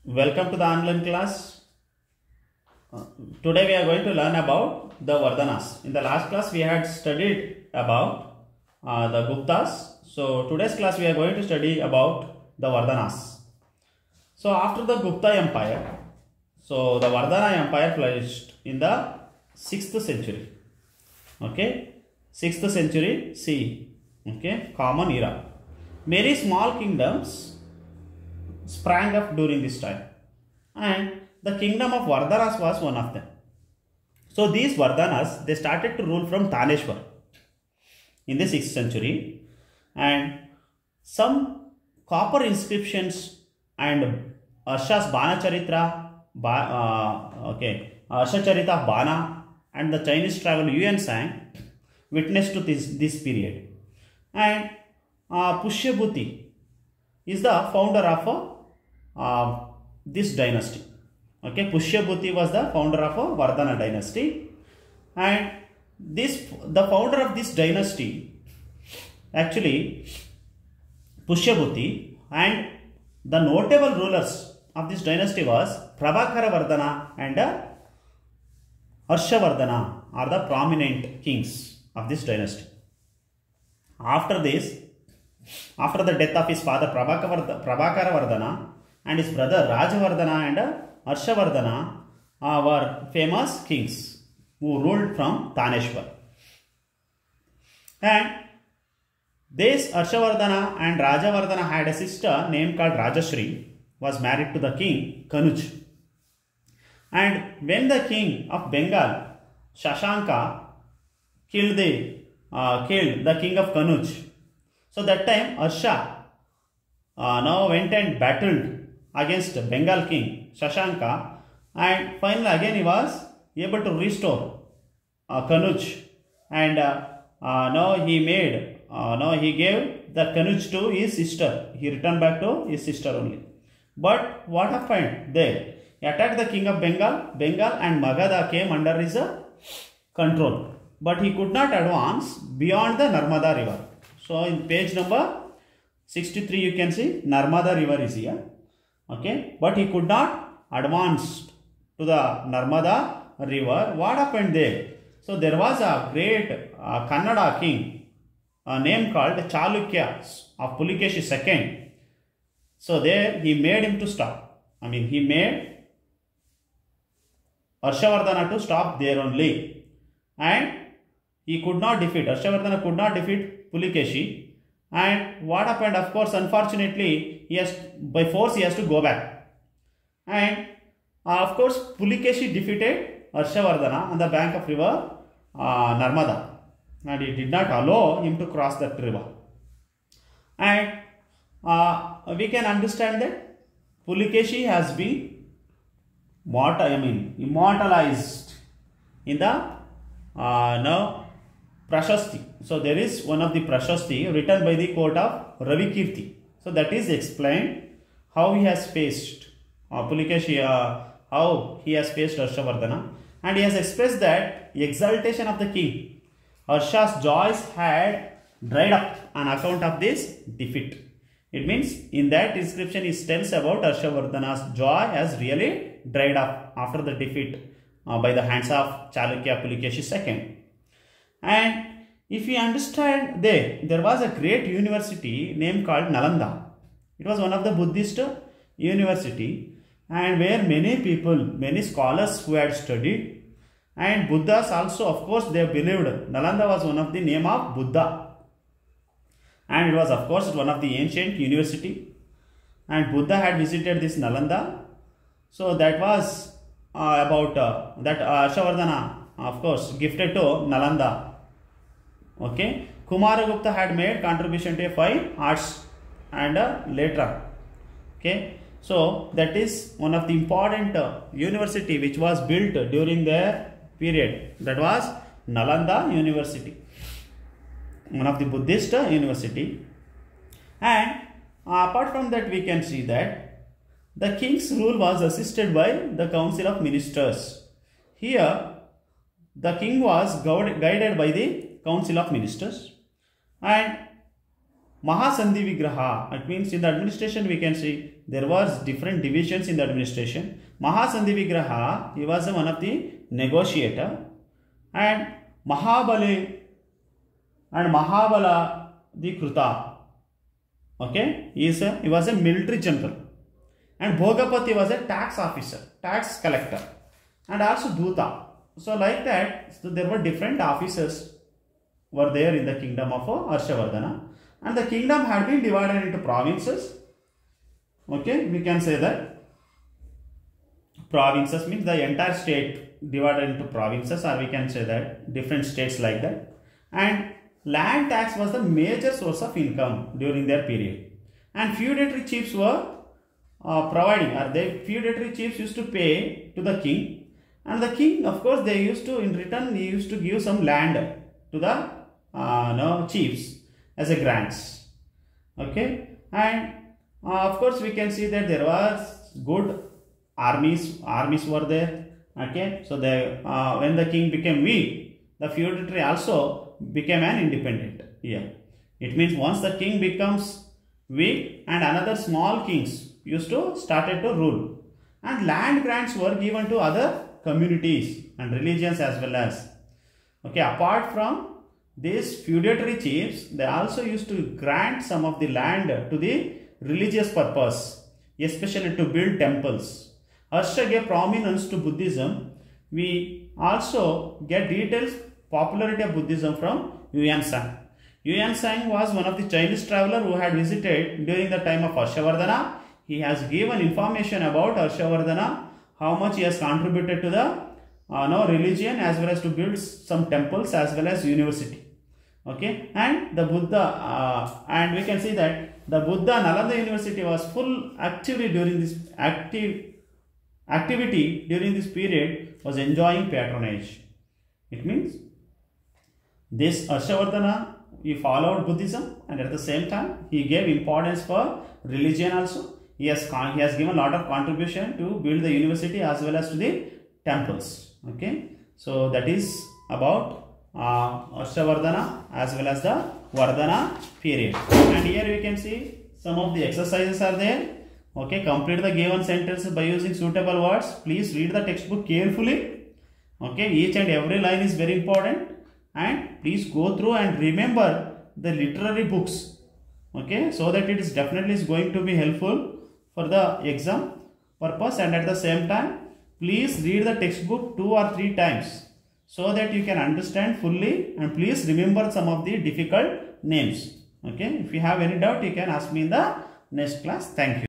Welcome to the online class. Today we are going to learn about the Vardhanas. In the last class we had studied about the Guptas. So today's class we are going to study about the Vardhanas. So after the Gupta Empire, so the Vardhana Empire flourished in the 6th century. Okay, 6th century CE. Okay, common era. Many small kingdoms sprang up during this time, and the kingdom of Vardhanas was one of them. So these Vardhanas, they started to rule from Taneshwar in the 6th century, and some copper inscriptions and Harsha's Bana Charitra, Harsha Charita Bana, and the Chinese traveler Yuan Sang witness to this period. And Pushyabhuti is the founder of this dynasty. Okay, Pushyabhuti was the founder of a Vardhana dynasty, and the founder of this dynasty actually Pushyabhuti, and the notable rulers of this dynasty was Prabhakara Vardhana and Harshavardhana are the prominent kings of this dynasty. After the death of his father Prabhakara Vardhana and his brother Rajavardhana and Harshavardhana were famous kings who ruled from Taneshwar. And this Harshavardhana and Rajavardhana had a sister named called Rajashri, was married to the king Kanuj. And when the king of Bengal, Shashanka, killed the king of Kanuj, so that time Harsha now went and battled against Bengal king Shashanka, and finally again he was able to restore Kanuj, and now he gave the Kanuj to his sister. He returned back to his sister only. But what happened there? He attacked the king of Bengal, and Magadha came under his control. But he could not advance beyond the Narmada river. So in page number 63 you can see Narmada river is here. Okay, but he could not advance to the Narmada river. What happened there? So there was a great Kannada king name called Chalukya of Pulikeshi II. So there he made him to stop. He made Harshavardhana to stop there only, and he could not defeat, Harshavardhana could not defeat Pulikeshi. And what happened? Of course, unfortunately, by force he has to go back. And of course, Pulikeshi defeated Harshavardhana on the bank of river Narmada, and he did not allow him to cross that river. And we can understand that Pulikeshi has been immortalized in the Prashasti. So there is one of the Prashasti written by the court of Ravikirti. So that is explained how he has faced Pulikeshi, how he has faced Harshavardhana, and he has expressed that exaltation of the king, Harsha's joys had dried up on account of this defeat. It means in that inscription it tells about Harshavardhana's joy has really dried up after the defeat by the hands of Chalukya Pulikeshi II. And if we understand, there was a great university named called Nalanda. It was one of the Buddhist university, and where many scholars who had studied, and Buddhas also, of course, they believed. Nalanda was one of the name of Buddha, and it was of course one of the ancient university, and Buddha had visited this Nalanda. So that was about that Harshavardhana, of course, gifted to Nalanda. Okay, Kumaragupta had made contribution to fine arts and later on. Okay, so that is one of the important university which was built during their period. That was Nalanda University, one of the Buddhist university. And apart from that, we can see that the king's rule was assisted by the council of ministers. Here, the king was guided by the council of ministers, and Mahasandhi Vigraha, it means in the administration we can see there was different divisions in the administration. Mahasandhi Vigraha, he was one of the negotiator, and Mahabali and Mahabala the Kruta, okay, he was a military general, and Bhogapati was a tax officer, tax collector, and also Duta. So like that, so there were different officers were there in the kingdom of Harshavardhana, and the kingdom had been divided into provinces. Okay, we can say that provinces means the entire state divided into provinces, or we can say that different states like that. And land tax was the major source of income during their period, and feudatory chiefs were providing, or the feudatory chiefs used to pay to the king, and the king, of course, they used to, in return, he used to give some land to the chiefs as a grants. Okay, and of course we can see that there was good armies were there. Okay, so when the king became weak, the feudatory also became an independent. Yeah, it means once the king becomes weak, and another small kings used to started to rule, and land grants were given to other communities and religions as well as. Okay, apart from these feudatory chiefs, they also used to grant some of the land to the religious purpose, especially to build temples. Harsha gave prominence to Buddhism. We also get details popularity of Buddhism from Yuan Sang. Yuan Sang was one of the Chinese traveler who had visited during the time of Harshavardhana. He has given information about Harshavardhana, how much he has contributed to the religion, as well as to build some temples as well as university. Okay, and the Buddha, and we can see that the Buddha Nalanda University was full activity during this activity during this period was enjoying patronage. It means this Harshavardhana, he followed Buddhism, and at the same time he gave importance for religion also. He has given a lot of contribution to build the university as well as to the temples. Okay, so that is about Harshavardhana as well as the Vardhana period. And here we can see some of the exercises are there. Okay, complete the given sentences by using suitable words. Please read the textbook carefully. Okay, each and every line is very important, and please go through and remember the literary books. Okay, so that it is definitely going to be helpful for the exam purpose, and at the same time please read the textbook 2 or 3 times so that you can understand fully, and please remember some of the difficult names. Okay, if you have any doubt you can ask me in the next class. Thank you.